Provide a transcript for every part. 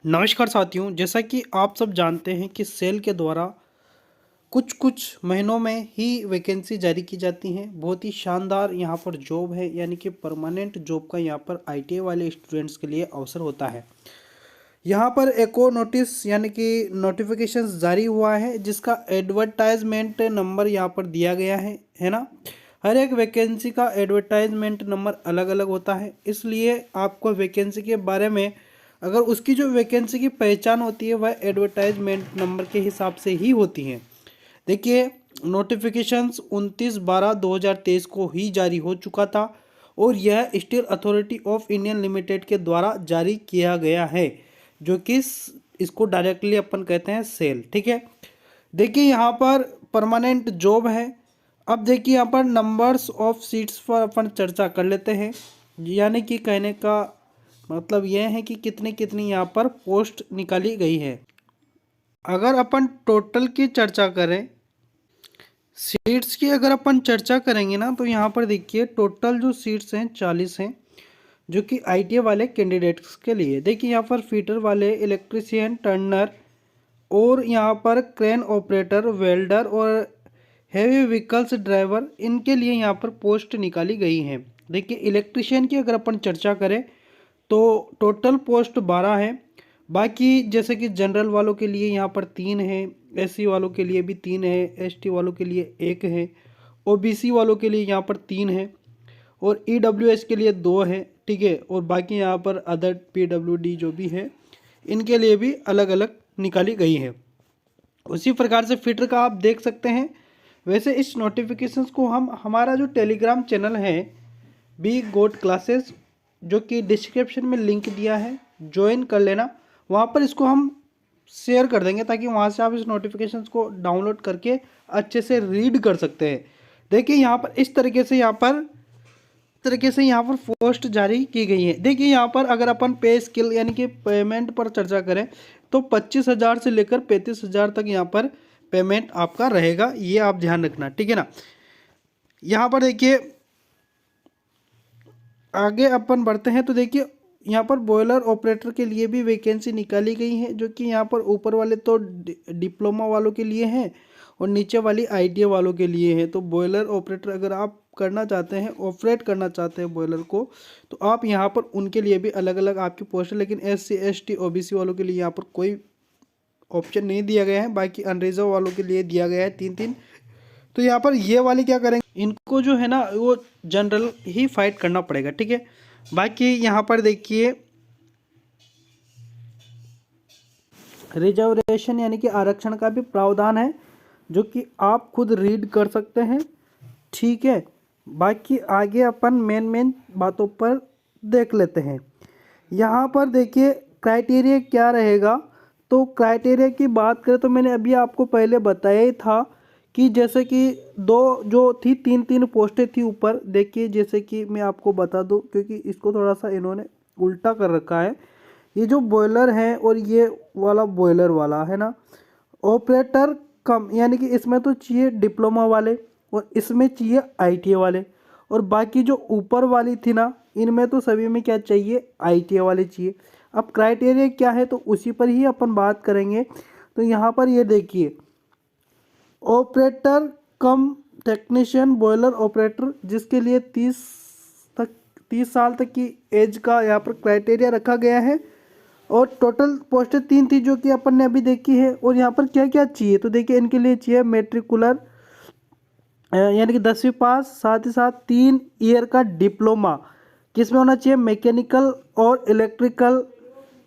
नमस्कार साथियों, जैसा कि आप सब जानते हैं कि सेल के द्वारा कुछ कुछ महीनों में ही वैकेंसी जारी की जाती हैं। बहुत ही शानदार यहाँ पर जॉब है, यानी कि परमानेंट जॉब का यहाँ पर आईटीआई वाले स्टूडेंट्स के लिए अवसर होता है। यहाँ पर एक और नोटिस यानी कि नोटिफिकेशन जारी हुआ है, जिसका एडवर्टाइजमेंट नंबर यहाँ पर दिया गया है ना। हर एक वैकेंसी का एडवर्टाइजमेंट नंबर अलग अलग होता है, इसलिए आपको वैकेंसी के बारे में अगर उसकी जो वैकेंसी की पहचान होती है वह एडवर्टाइजमेंट नंबर के हिसाब से ही होती है। देखिए, नोटिफिकेशंस 29/12/2023 को ही जारी हो चुका था और यह steel authority of Indian limited के द्वारा जारी किया गया है, जो कि इसको डायरेक्टली अपन कहते हैं सेल। ठीक है, देखिए यहाँ पर परमानेंट जॉब है। अब देखिए यहाँ पर नंबर्स ऑफ सीट्स पर अपन चर्चा कर लेते हैं। यानी कि कहने का मतलब यह है कि कितनी कितनी यहाँ पर पोस्ट निकाली गई है। अगर अपन टोटल की चर्चा करें, सीट्स की अगर अपन चर्चा करेंगे ना, तो यहाँ पर देखिए टोटल जो सीट्स हैं 40 हैं, जो कि आईटीआई वाले कैंडिडेट्स के लिए। देखिए यहाँ पर फीटर वाले, इलेक्ट्रीशियन, टर्नर और यहाँ पर क्रेन ऑपरेटर, वेल्डर और हैवी व्हीकल्स ड्राइवर, इनके लिए यहाँ पर पोस्ट निकाली गई हैं। देखिए इलेक्ट्रीशियन की अगर अपन चर्चा करें तो टोटल पोस्ट 12 है। बाकी जैसे कि जनरल वालों के लिए यहाँ पर 3 है, एससी वालों के लिए भी 3 है, एसटी वालों के लिए 1 है, ओबीसी वालों के लिए यहाँ पर 3 है और ईडब्ल्यूएस के लिए 2 है। ठीक है, और बाकी यहाँ पर अदर पीडब्ल्यूडी जो भी है, इनके लिए भी अलग अलग निकाली गई है। उसी प्रकार से फिटर का आप देख सकते हैं। वैसे इस नोटिफिकेशंस को हम हमारा जो टेलीग्राम चैनल है बी गोट क्लासेस, जो कि डिस्क्रिप्शन में लिंक दिया है, ज्वाइन कर लेना। वहाँ पर इसको हम शेयर कर देंगे ताकि वहाँ से आप इस नोटिफिकेशंस को डाउनलोड करके अच्छे से रीड कर सकते हैं। देखिए यहाँ पर इस तरीके से यहाँ पर पोस्ट जारी की गई है। देखिए यहाँ पर अगर अपन पे स्किल यानी कि पेमेंट पर चर्चा करें तो 25,000 से लेकर 35,000 तक यहाँ पर पेमेंट आपका रहेगा, ये आप ध्यान रखना। ठीक है ना। यहाँ पर देखिए आगे अपन बढ़ते हैं तो देखिए यहाँ पर बॉयलर ऑपरेटर के लिए भी वैकेंसी निकाली गई है, जो कि यहाँ पर ऊपर वाले तो डिप्लोमा वालों के लिए हैं और नीचे वाली आईटीआई वालों के लिए है। तो बॉयलर ऑपरेटर अगर आप करना चाहते हैं, ऑपरेट करना चाहते हैं बॉयलर को, तो आप यहाँ पर उनके लिए भी अलग अलग आपकी पोस्ट है। लेकिन एससी एसटी ओबीसी वालों के लिए यहाँ पर कोई ऑप्शन नहीं दिया गया है। बाकी अनरिजर्व वालों के लिए दिया गया है 3-3। तो यहाँ पर ये वाले क्या करेंगे, इनको जो है ना वो जनरल ही फाइट करना पड़ेगा। ठीक है, बाकी यहाँ पर देखिए रिजर्वेशन यानी कि आरक्षण का भी प्रावधान है, जो कि आप खुद रीड कर सकते हैं। ठीक है, बाकी आगे अपन मेन बातों पर देख लेते हैं। यहाँ पर देखिए क्राइटेरिया क्या रहेगा। तो क्राइटेरिया की बात करें तो मैंने अभी आपको पहले बताया ही था कि जैसे कि दो जो थी 3-3 पोस्टें थी ऊपर। देखिए जैसे कि मैं आपको बता दूं, क्योंकि इसको थोड़ा सा इन्होंने उल्टा कर रखा है। ये जो बॉयलर है और ये वाला बॉयलर वाला है ना, ऑपरेटर कम, यानी कि इसमें तो चाहिए डिप्लोमा वाले और इसमें चाहिए आईटीआई वाले, और बाकी जो ऊपर वाली थी ना, इनमें तो सभी में क्या चाहिए, आईटीआई वाले चाहिए। अब क्राइटेरिया क्या है तो उसी पर ही अपन बात करेंगे। तो यहाँ पर ये देखिए ऑपरेटर कम टेक्नीशियन बॉयलर ऑपरेटर, जिसके लिए 30 साल तक की एज का यहाँ पर क्राइटेरिया रखा गया है। और टोटल पोस्टें 3 थी जो कि अपन ने अभी देखी है। और यहाँ पर क्या क्या चाहिए तो देखिए इनके लिए चाहिए मेट्रिकुलर यानी कि 10वीं पास, साथ ही साथ 3 ईयर का डिप्लोमा, किसमें होना चाहिए, मैकेनिकल और इलेक्ट्रिकल,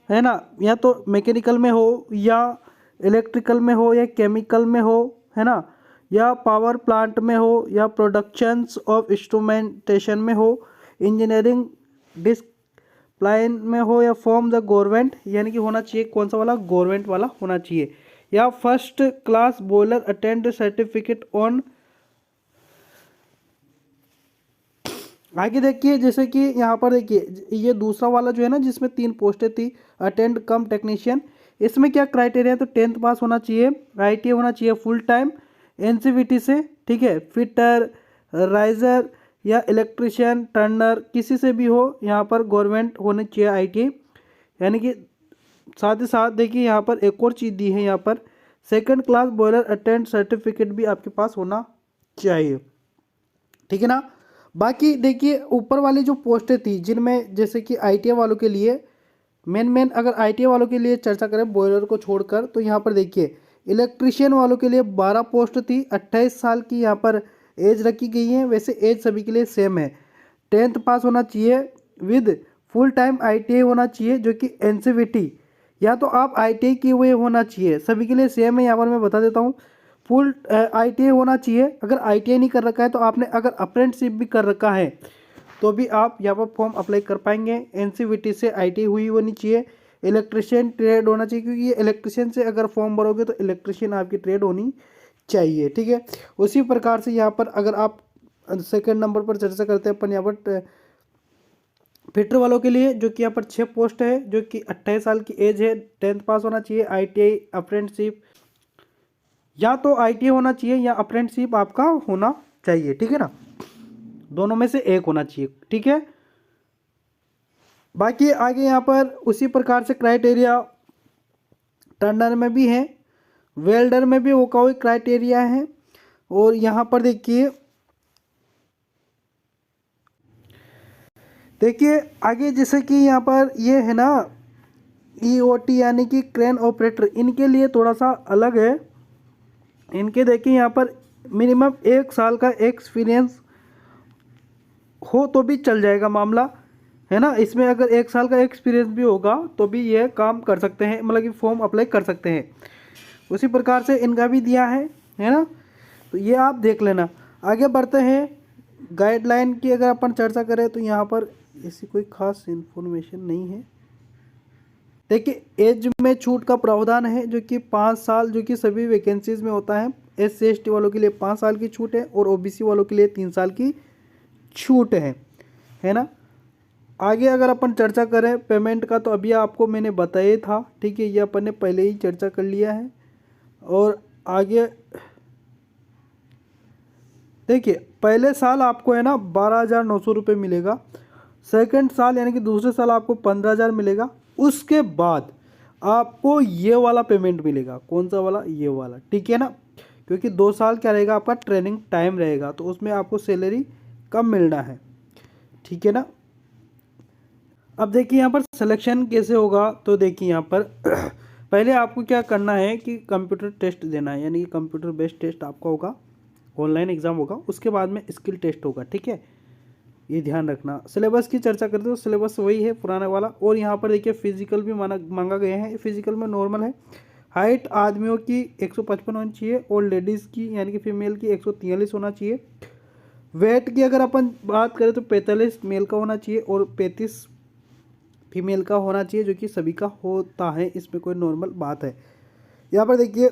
है ना। या तो मैकेनिकल में हो या इलेक्ट्रिकल में हो या केमिकल में हो, है ना, या पावर प्लांट में हो या प्रोडक्शंस ऑफ इंस्ट्रूमेंटेशन में हो, इंजीनियरिंग डिसिप्लिन में हो, या फॉर्म द गवर्नमेंट, यानी कि होना चाहिए कौन सा वाला, गवर्नमेंट वाला होना चाहिए, या first class boiler attend certificate on. आगे देखिए जैसे कि यहाँ पर देखिए ये दूसरा वाला जो है ना, जिसमें 3 पोस्टें थी अटेंड कम टेक्नीशियन, इसमें क्या क्राइटेरिया है तो 10th पास होना चाहिए, आईटीआई होना चाहिए फुल टाइम एनसीवीटी से। ठीक है, फिटर, राइजर या इलेक्ट्रिशियन, टर्नर, किसी से भी हो, यहाँ पर गवर्नमेंट होनी चाहिए आईटीआई, यानी कि साथ ही साथ देखिए यहाँ पर एक और चीज़ दी है, यहाँ पर second class boiler attend certificate भी आपके पास होना चाहिए, ठीक है ना। बाकी देखिए ऊपर वाली जो पोस्टें थी जिनमें जैसे कि आईटीआई वालों के लिए मेन अगर आईटीआई वालों के लिए चर्चा करें बॉयलर को छोड़कर, तो यहाँ पर देखिए इलेक्ट्रिशियन वालों के लिए 12 पोस्ट थी, 28 साल की यहाँ पर एज रखी गई है। वैसे एज सभी के लिए सेम है, 10th पास होना चाहिए विद फुल टाइम आईटीआई होना चाहिए जो कि एनसीवीटी या तो आप आईटीआई किए हुए होना चाहिए, सभी के लिए सेम है। यहाँ पर मैं बता देता हूँ फुल आईटीआई होना चाहिए। अगर आईटीआई नहीं कर रखा है तो आपने अगर अप्रेंटिसशिप भी कर रखा है तो भी आप यहाँ पर फॉर्म अप्लाई कर पाएंगे। एनसीवीटी से आईटीआई हुई होनी चाहिए, इलेक्ट्रिशियन ट्रेड होना चाहिए, क्योंकि ये इलेक्ट्रिशियन से अगर फॉर्म भरोगे तो इलेक्ट्रिशियन आपकी ट्रेड होनी चाहिए, ठीक है। उसी प्रकार से यहाँ पर अगर आप सेकंड नंबर पर चर्चा करते हैं अपन यहाँ पर फिटर वालों के लिए, जो कि यहाँ पर 6 पोस्ट है, जो कि 28 साल की एज है, 10th पास होना चाहिए, आईटीआई अप्रेंटिसशिप या तो आईटीआई होना चाहिए या अप्रेंटिसशिप आपका होना चाहिए, ठीक है ना, दोनों में से एक होना चाहिए, ठीक है। बाकी आगे यहाँ पर उसी प्रकार से क्राइटेरिया टर्नर में भी है, वेल्डर में भी वो कोई क्राइटेरिया है। और यहाँ पर देखिए आगे जैसे कि यहाँ पर ये है ना ईओटी यानी कि क्रेन ऑपरेटर, इनके लिए थोड़ा सा अलग है। इनके देखिए यहाँ पर मिनिमम 1 साल का एक्सपीरियंस हो तो भी चल जाएगा मामला, है ना। इसमें अगर 1 साल का एक्सपीरियंस भी होगा तो भी ये काम कर सकते हैं, मतलब कि फॉर्म अप्लाई कर सकते हैं। उसी प्रकार से इनका भी दिया है ना, तो ये आप देख लेना। आगे बढ़ते हैं, गाइडलाइन की अगर अपन चर्चा करें तो यहाँ पर ऐसी कोई खास इन्फॉर्मेशन नहीं है। देखिए एज में छूट का प्रावधान है जो कि 5 साल, जो कि सभी वैकेंसीज में होता है। SC/ST वालों के लिए 5 साल की छूट है और OBC वालों के लिए 3 साल की छूट है ना। आगे अगर अपन चर्चा करें पेमेंट का, तो अभी आपको मैंने बताया था, ठीक है, ये अपन ने पहले ही चर्चा कर लिया है। और आगे देखिए पहले साल आपको है ना 12,900 रुपये मिलेगा, सेकंड साल यानी कि दूसरे साल आपको 15,000 मिलेगा। उसके बाद आपको ये वाला पेमेंट मिलेगा, कौन सा वाला, ये वाला, ठीक है ना, क्योंकि 2 साल क्या रहेगा आपका ट्रेनिंग टाइम रहेगा, तो उसमें आपको सैलरी कम मिलना है, ठीक है ना। अब देखिए यहाँ पर सिलेक्शन कैसे होगा, तो देखिए यहाँ पर पहले आपको क्या करना है कि कंप्यूटर टेस्ट देना है, यानी कि कंप्यूटर बेस्ड टेस्ट आपका होगा, ऑनलाइन एग्जाम होगा। उसके बाद में स्किल टेस्ट होगा, ठीक है, ये ध्यान रखना। सिलेबस की चर्चा करते हो, सिलेबस वही है पुराना वाला। और यहाँ पर देखिए फिजिकल भी मांगा गया है, फिजिकल में नॉर्मल है। हाइट आदमियों की 155 होनी चाहिए और लेडीज़ की यानी कि फीमेल की 143 होना चाहिए। वेट की अगर अपन बात करें तो 45 मेल का होना चाहिए और 35 फीमेल का होना चाहिए, जो कि सभी का होता है, इसमें कोई नॉर्मल बात है। यहाँ पर देखिए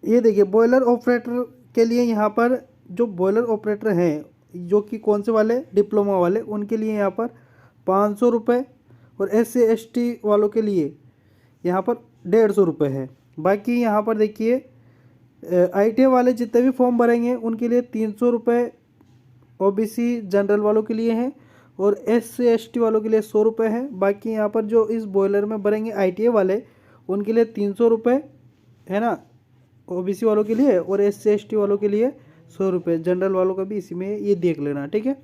ये देखिए बॉयलर ऑपरेटर के लिए यहाँ पर जो बॉयलर ऑपरेटर हैं, जो कि कौन से वाले, डिप्लोमा वाले, उनके लिए यहाँ पर 500 रुपये और SC/ST वालों के लिए यहाँ पर 150 रुपये है। बाकी यहाँ पर देखिए ITI वाले जितने भी फॉर्म भरेंगे उनके लिए 300 रुपये, OBC जनरल वालों के लिए हैं और SC/ST वालों के लिए 100 रुपये है। बाकी यहाँ पर जो इस बॉयलर में भरेंगे ITI वाले उनके लिए 300 रुपये है ना, OBC वालों के लिए, और SC/ST वालों के लिए 100 रुपये, जनरल वालों का भी इसी में, ये देख लेना, ठीक है।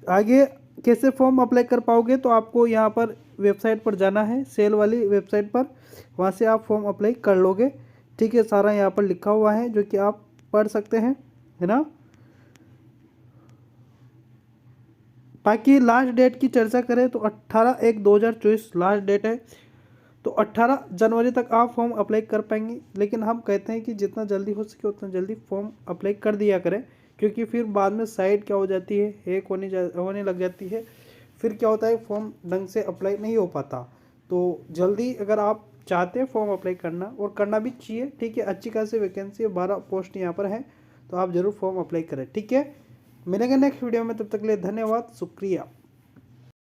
आगे कैसे फॉर्म अप्लाई कर पाओगे, तो आपको यहाँ पर वेबसाइट पर जाना है, सेल वाली वेबसाइट पर, वहाँ से आप फॉर्म अप्लाई कर लोगे, ठीक है। सारा यहाँ पर लिखा हुआ है जो कि आप पढ़ सकते हैं, है ना। बाकी लास्ट डेट की चर्चा करें तो 18/1/2024 लास्ट डेट है, तो 18 जनवरी तक आप फॉर्म अप्लाई कर पाएंगे। लेकिन हम कहते हैं कि जितना जल्दी हो सके उतना जल्दी फॉर्म अप्लाई कर दिया करें, क्योंकि फिर बाद में साइट क्या हो जाती है, हैक होने लग जाती है, फिर क्या होता है फॉर्म ढंग से अप्लाई नहीं हो पाता। तो जल्दी अगर आप चाहते हैं फॉर्म अप्लाई करना, और करना भी चाहिए, ठीक है, अच्छी खासी वैकेंसी है, 12 पोस्ट यहाँ पर है, तो आप ज़रूर फॉर्म अप्लाई करें, ठीक है। मिलेंगे नेक्स्ट वीडियो में, तब तक के लिए धन्यवाद, शुक्रिया।